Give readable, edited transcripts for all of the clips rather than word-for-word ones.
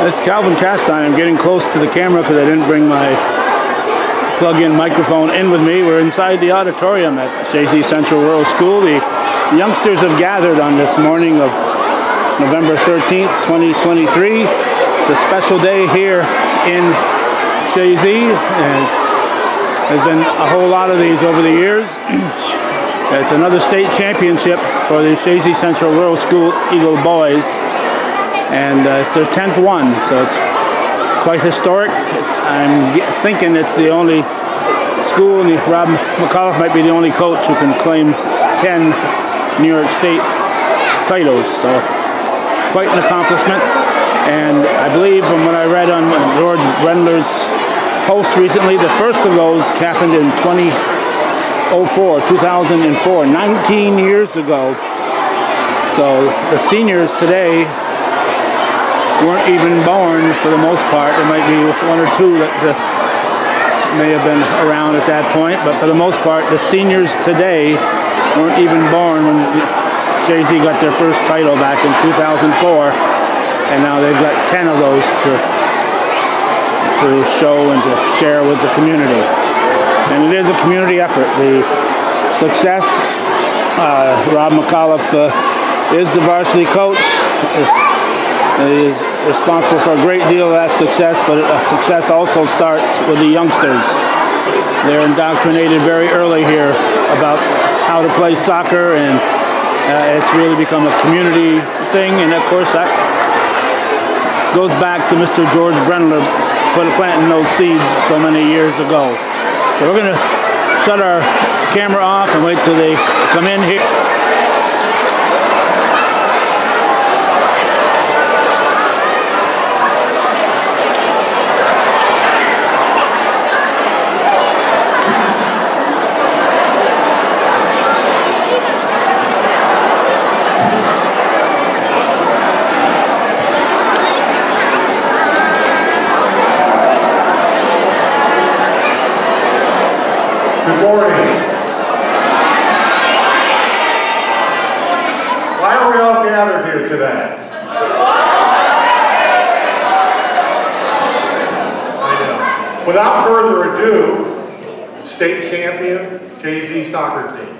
This is Calvin Castine. I'm getting close to the camera because I didn't bring my plug-in microphone in with me. We're inside the auditorium at Chazy Central Rural School. The youngsters have gathered on this morning of November 13th, 2023. It's a special day here in Chazy, and there's been a whole lot of these over the years. It's another state championship for the Chazy Central Rural School Eagle boys, and it's their 10th one, so it's quite historic. I'm thinking it's the only school, and Rob McAuliffe might be the only coach who can claim 10 New York State titles, so quite an accomplishment. And I believe from what I read on George Brendler's post recently, the first of those happened in 2004, 19 years ago. So the seniors today weren't even born for the most part. There might be one or two that may have been around at that point, but for the most part, the seniors today weren't even born when Chazy got their first title back in 2004, and now they've got 10 of those to show and to share with the community. And it is a community effort. The success, Rob McAuliffe is the varsity coach. He is responsible for a great deal of that success, but success also starts with the youngsters. They're indoctrinated very early here about how to play soccer, and it's really become a community thing. And of course, that goes back to Mr. George Brendler planting those seeds so many years ago. So we're going to shut our camera off and wait till they come in here. Good morning. Why are we all gathered here today? I know. Without further ado, state champion, Chazy soccer team.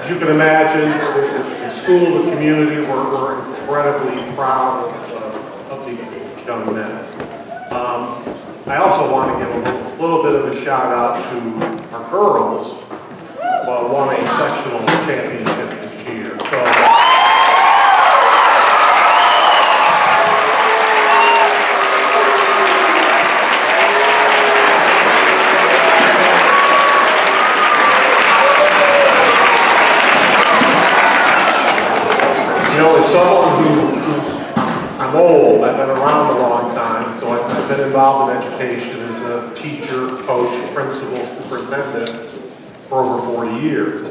You can imagine the school, the community, we're incredibly proud of these young men. I also want to give a little bit of a shout out to our girls who won a sectional championship this year. So, you know, as someone I'm old, I've been around a long time, so I've been involved in education as a teacher, coach, principal, superintendent for over 40 years.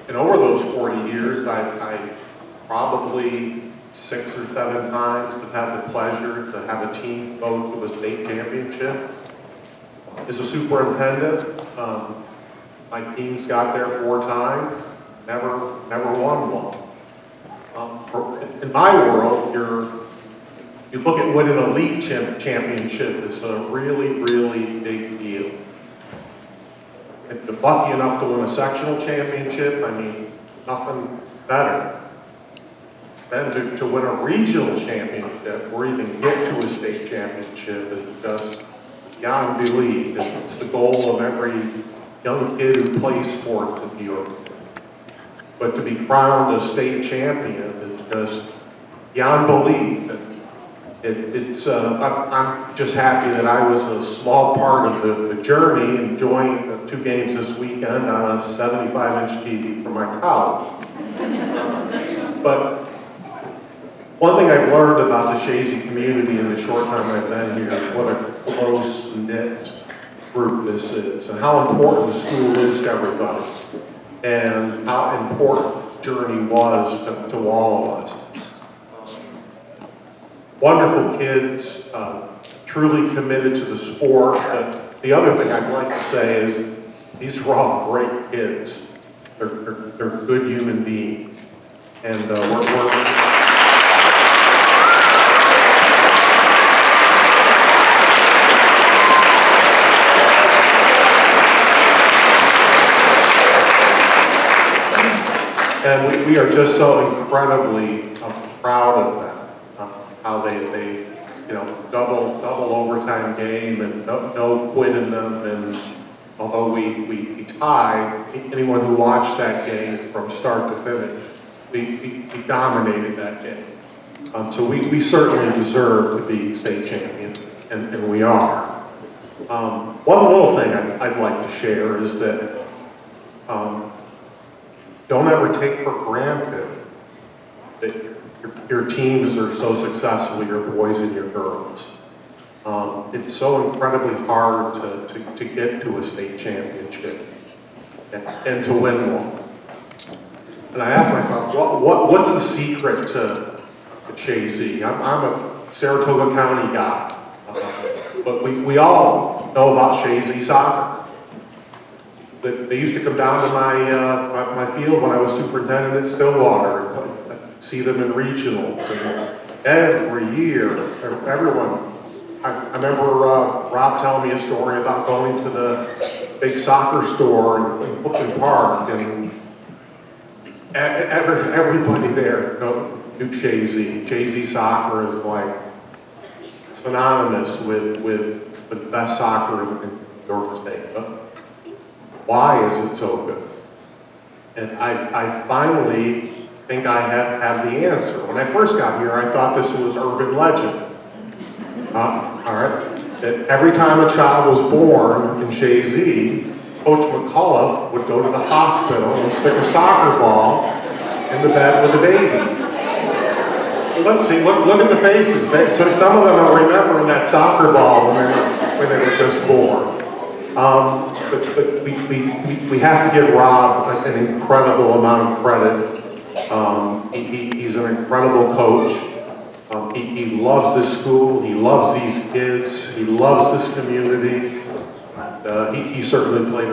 And over those 40 years, I probably 6 or 7 times have had the pleasure to have a team go to a state championship. As a superintendent, my team's got there 4 times. never won one. In my world, you look at winning an elite championship, it's a really, really big deal. If you're lucky enough to win a sectional championship, I mean, nothing better. Then to win a regional championship or even get to a state championship is just beyond belief. It's the goal of every young kid who plays sports in New York. But to be crowned a state champion is just beyond belief. I'm just happy that I was a small part of the journey, enjoying the 2 games this weekend on a 75-inch TV from my couch. But one thing I've learned about the Chazy community in the short time I've been here is what a close-knit group this is, and how important the school is to everybody, and how important the journey was to all of us. Wonderful kids, truly committed to the sport. But the other thing I'd like to say is these are all great kids. They're good human beings, and And we are just so incredibly proud of them. How they double overtime game and no quit in them. And although we tied, anyone who watched that game from start to finish, we dominated that game. So we certainly deserve to be state champion, and we are. One little thing I'd like to share is that don't ever take for granted that your teams are so successful, your boys and your girls. It's so incredibly hard to get to a state championship and to win one. And I asked myself, what's the secret to Chazy? I'm a Saratoga County guy, but we all know about Chazy soccer. They used to come down to my field when I was superintendent at Stillwater. I'd see them in regionals, and every year, everyone. I remember Rob telling me a story about going to the big soccer store in Clifton Park, and everybody there knew Chazy. Chazy soccer is like synonymous with the best soccer in New York State. But why is it so good? And I finally think I have the answer. When I first got here, I thought this was urban legend. All right. That every time a child was born in Chazy, Coach McCullough would go to the hospital and stick a soccer ball in the bed with the baby. Look at the faces. So some of them are remembering that soccer ball when they were just born. But we have to give Rob an incredible amount of credit. He's an incredible coach. He loves this school. He loves these kids. He loves this community. He certainly played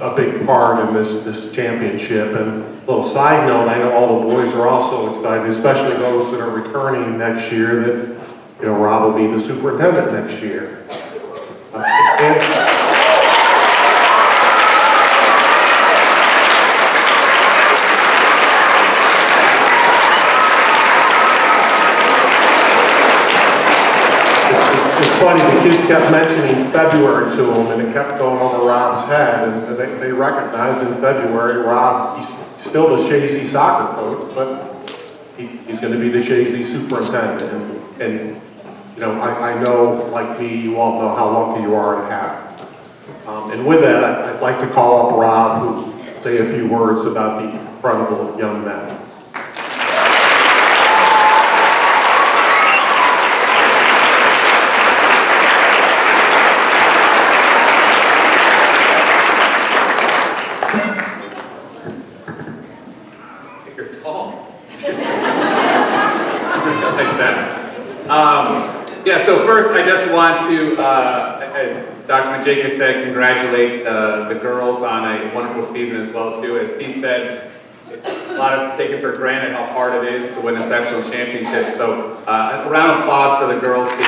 a big part in this championship. And a little side note, I know all the boys are also excited, especially those that are returning next year, that Rob will be the superintendent next year. It's funny, the kids kept mentioning February to him, and it kept going over Rob's head, and they recognized in February, Rob, he's still the Chazy soccer coach, but he's going to be the Chazy superintendent, and I know, like me, you all know how lucky you are to have him. And with that, I'd like to call up Rob, who will say a few words about the incredible young men. Yeah, so first I just want to, as Dr. Majeka said, congratulate the girls on a wonderful season as well too. As he said, it's a lot of taken for granted how hard it is to win a sectional championship. So a round of applause for the girls team.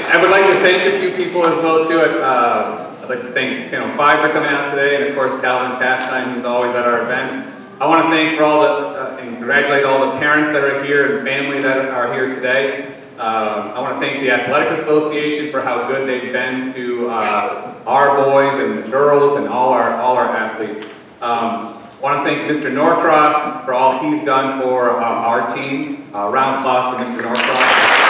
I would like to thank a few people as well too. I'd like to thank Five for coming out today, and of course Calvin Castine, who's always at our events. I want to thank for all the and congratulate all the parents that are here and family that are here today. I want to thank the Athletic Association for how good they've been to our boys and girls and all our athletes. I want to thank Mr. Norcross for all he's done for our team. Round of applause for Mr. Norcross.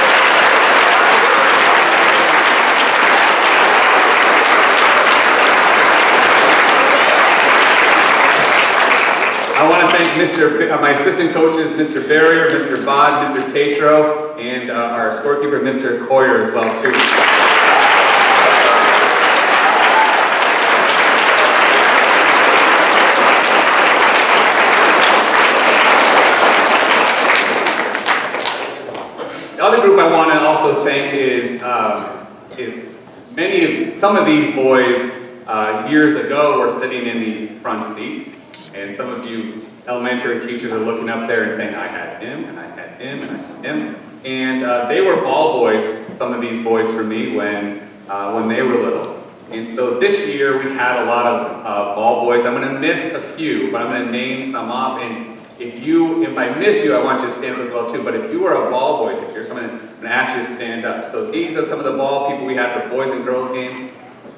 I want to thank my assistant coaches, Mr. Barrier, Mr. Bod, Mr. Tatro, and our scorekeeper, Mr. Coyer, as well, too. The other group I want to also thank is some of these boys years ago were sitting in these front seats. And some of you elementary teachers are looking up there and saying, I had him, and I had him, and I had him. And they were ball boys, some of these boys for me, when they were little. And so this year we had a lot of ball boys. I'm going to miss a few, but I'm going to name some off. And if I miss you, I want you to stand up as well too. But if you were a ball boy this year, so I'm going to ask you to stand up. So these are some of the ball people we had for boys and girls games.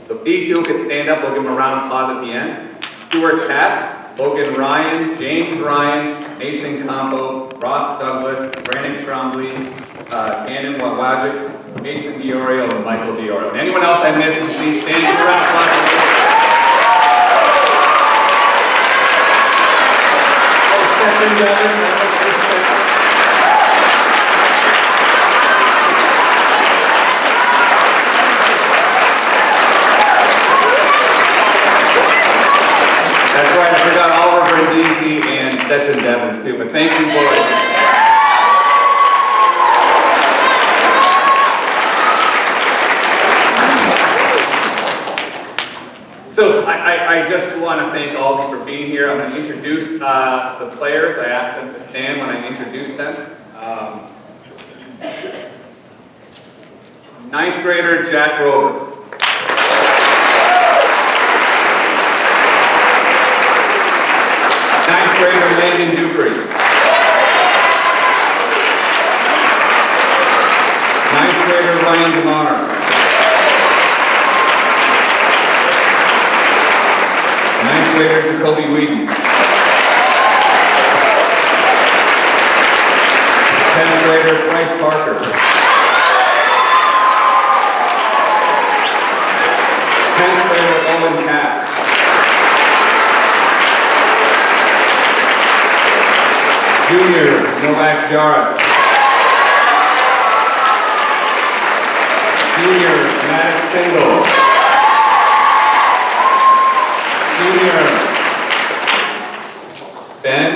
So if these people could stand up, we'll give them a round of applause at the end. Stuart Capp, Logan Ryan, James Ryan, Mason Combo, Ross Douglas, Brandon Trombley, Cannon Wawajic, Mason Diorio, and Michael Diorio. And anyone else I missed, please stand for a round of applause. That's right, I forgot Oliver Brindisi and Stetson Devins too, but thank you, boys. So I just want to thank all of you for being here. I'm going to introduce the players. I asked them to stand when I introduce them. Ninth grader Jack Rovers. Ninth grader Landon Dupree. Ninth grader Ryan DeMar. Ninth grader Jacoby Whedon. 10th grader Bryce Parker. 10th grader Owen Capp. Junior Novak Jaras. Junior Maddox Stengel. Junior Ben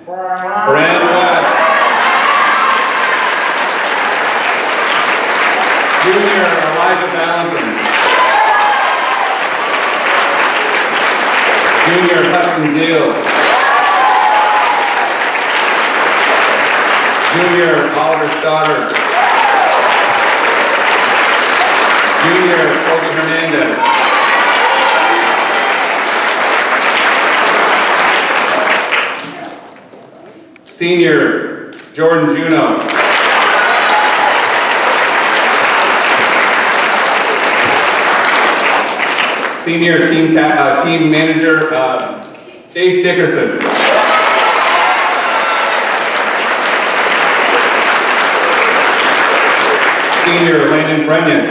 Brand West. Junior Elijah Valentin. Junior Hudson Zeal. Junior Oliver Stoddard. Junior Kobe Hernandez. Senior Jordan Juno. Senior team manager Chase Dickerson. Senior Landon Brennan.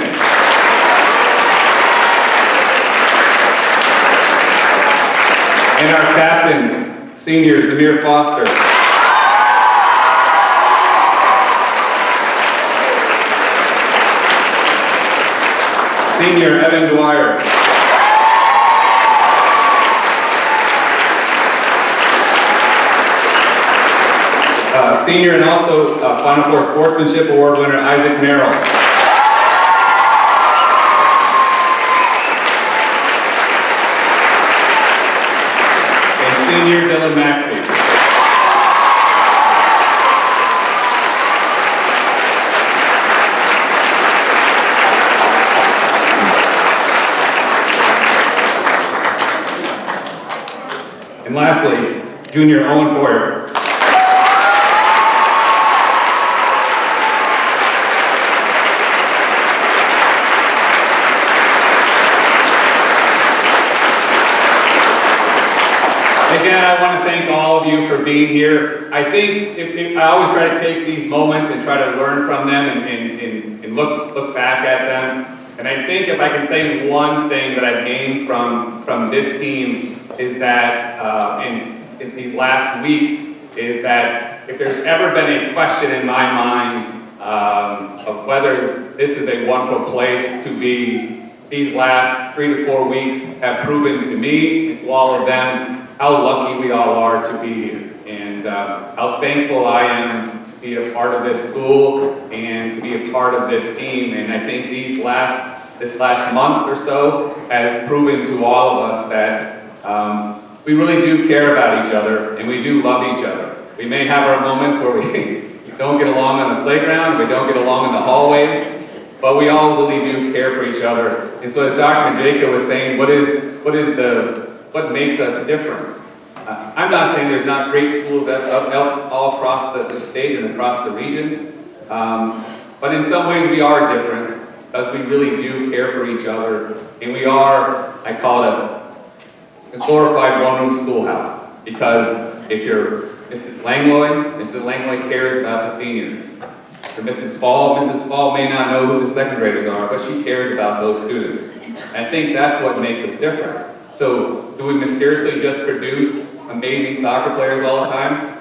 And our captains, Senior Zamir Foster. Senior Evan Dwyer. senior and also Final Four Sportsmanship Award winner Isaac Merrill. And senior Dylan McAfee. And lastly, junior Owen Boyer. Again, I want to thank all of you for being here. I think I always try to take these moments and try to learn from them and look back at them. And I think if I can say one thing that I've gained from this team is that in these last weeks is that if there's ever been a question in my mind of whether this is a wonderful place to be, these last 3 to 4 weeks have proven to me and to all of them how lucky we all are to be here, and how thankful I am to be a part of this school and to be a part of this team. And I think this last month or so has proven to all of us that we really do care about each other and we do love each other. We may have our moments where we don't get along on the playground, we don't get along in the hallways, but we all really do care for each other. And so as Dr. Majeka was saying, what makes us different? I'm not saying there's not great schools all across the state and across the region, but in some ways we are different because we really do care for each other, and we are, I call it a glorified one-room schoolhouse, because if you're Mrs. Langlois cares about the seniors. For Mrs. Fall may not know who the second graders are, but she cares about those students. And I think that's what makes us different. So, do we mysteriously just produce amazing soccer players all the time?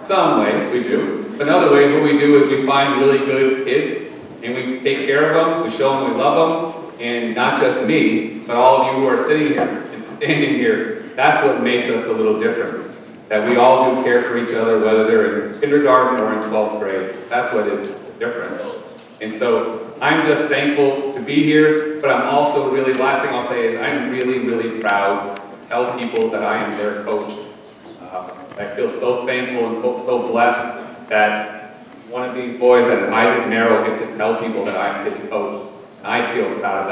Some ways we do. But in other ways, what we do is we find really good kids, and we take care of them, we show them we love them, and not just me, but all of you who are sitting here and standing here, that's what makes us a little different. That we all do care for each other, whether they're in kindergarten or in 12th grade. That's what is different. And so I'm just thankful to be here, but I'm also really, last thing I'll say is I'm really, really proud to tell people that I am their coach. I feel so thankful and so blessed that one of these boys, that Isaac Merrill, gets to tell people that I'm his coach. And I feel proud of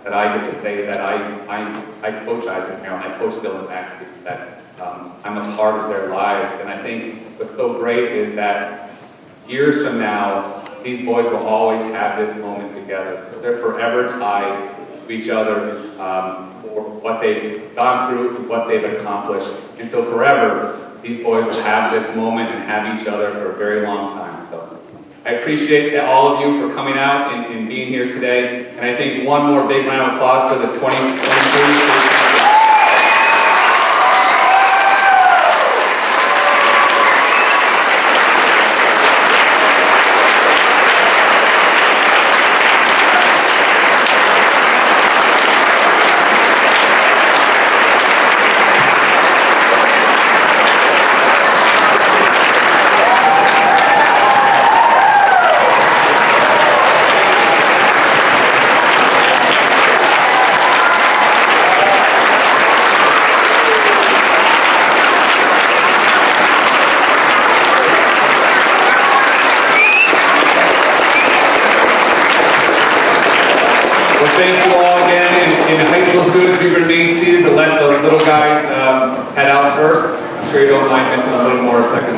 that I get to say that I coach Isaac Merrill and I coach Dylan McAfee, that I'm a part of their lives. And I think what's so great is that years from now, these boys will always have this moment together. So they're forever tied to each other for what they've gone through and what they've accomplished. And so forever, these boys will have this moment and have each other for a very long time. So I appreciate all of you for coming out and being here today. And I think one more big round of applause for the 2023 Thank you all again. And high school students, we remain seated to let the little guys head out first. I'm sure you don't mind missing a little more a second.